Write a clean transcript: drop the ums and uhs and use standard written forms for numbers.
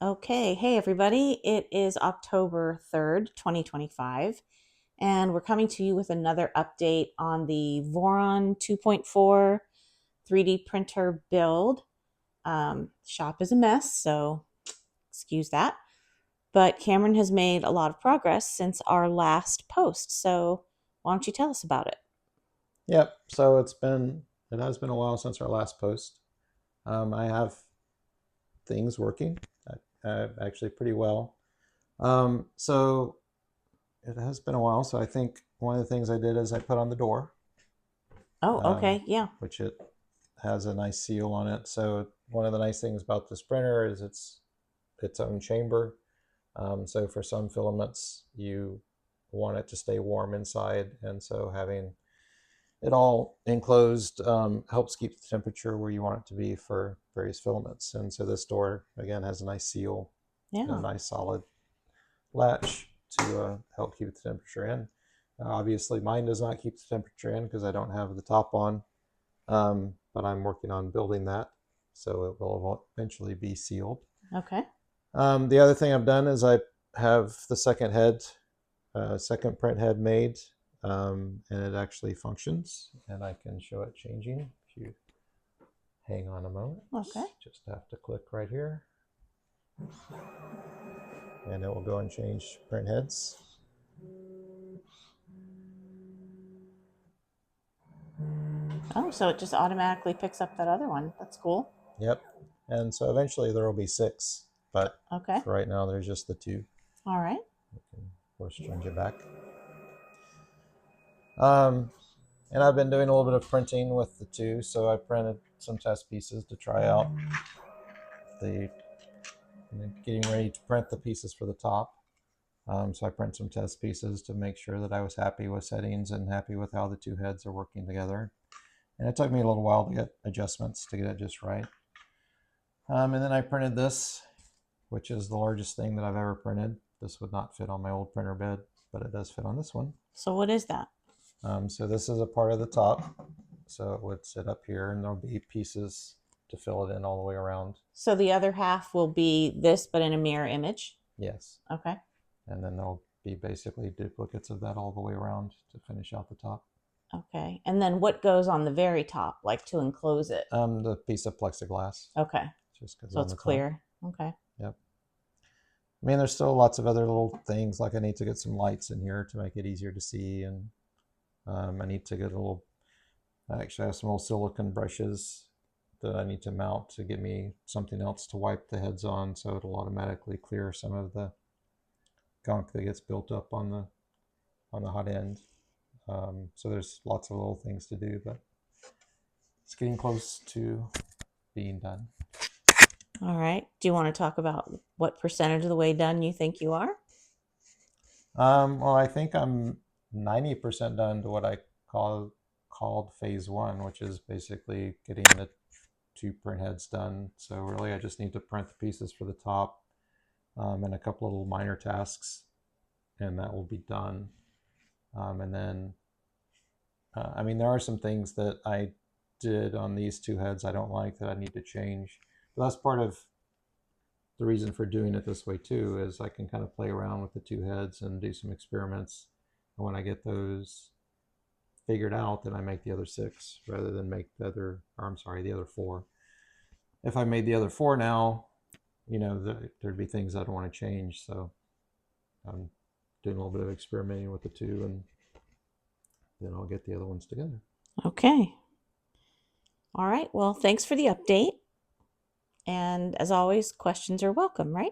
Okay, hey everybody. It is October 3rd, 2025, and we're coming to you with another update on the Voron 2.4 3D printer build. Shop is a mess, so excuse that. But Cameron has made a lot of progress since our last post, so why don't you tell us about it? Yep. So it has been a while since our last post. I have things working actually pretty well. So it has been a while. So I think one of the things I did is I put on the door, Oh, okay, yeah. which it has a nice seal on it. So one of the nice things about this printer is its own chamber. So for some filaments, you want it to stay warm inside, and so having it all enclosed helps keep the temperature where you want it to be for various filaments. And so this door, again, has a nice seal and a Yeah. nice solid latch to help keep the temperature in. Obviously, mine does not keep the temperature in because I don't have the top on, but I'm working on building that, so it will eventually be sealed. Okay. The other thing I've done is I have the second print head made, and it actually functions, and I can show it changing. If you hang on a moment, Okay. just have to click right here, and it will go and change print heads. Oh, so it just automatically picks up that other one. That's cool. Yep. And so eventually there will be six, but Okay. for right now there's just the two. All right. You can, of course, change it back. Um, and I've been doing a little bit of printing with the two, so I printed some test pieces to try out the getting ready to print the pieces for the top. So I print some test pieces to make sure that I was happy with settings and happy with how the two heads are working together. And it took me a little while to get adjustments to get it just right. And then I printed this, which is the largest thing that I've ever printed. This would not fit on my old printer bed, but it does fit on this one. So what is that? So this is a part of the top. So it would sit up here, and there'll be pieces to fill it in all the way around. So the other half will be this, but in a mirror image. Yes. Okay. And then there'll be basically duplicates of that all the way around to finish out the top. Okay. And then what goes on the very top, like to enclose it? The piece of plexiglass Okay. just goes So on it's the top. clear. Okay. Yep. I mean, there's still lots of other little things, like I need to get some lights in here to make it easier to see, and I need to get a little. I actually have some old silicone brushes that I need to mount to give me something else to wipe the heads on, so it'll automatically clear some of the gunk that gets built up on the hot end. So there's lots of little things to do, but it's getting close to being done. All right. Do you want to talk about what percentage of the way done you think you are? Well, I think I'm 90% done to what I called phase one, which is basically getting the two print heads done. So really, I just need to print the pieces for the top, and a couple of little minor tasks, and that will be done. And then, I mean, there are some things that I did on these two heads I don't like that I need to change. But that's part of the reason for doing it this way too, is I can kind of play around with the two heads and do some experiments. And when I get those figured out, then I make the other six rather than make the other four. If I made the other four now, there'd be things I don't want to change. So I'm doing a little bit of experimenting with the two, and then I'll get the other ones together. Okay. All right. Well, thanks for the update. And as always, questions are welcome, right?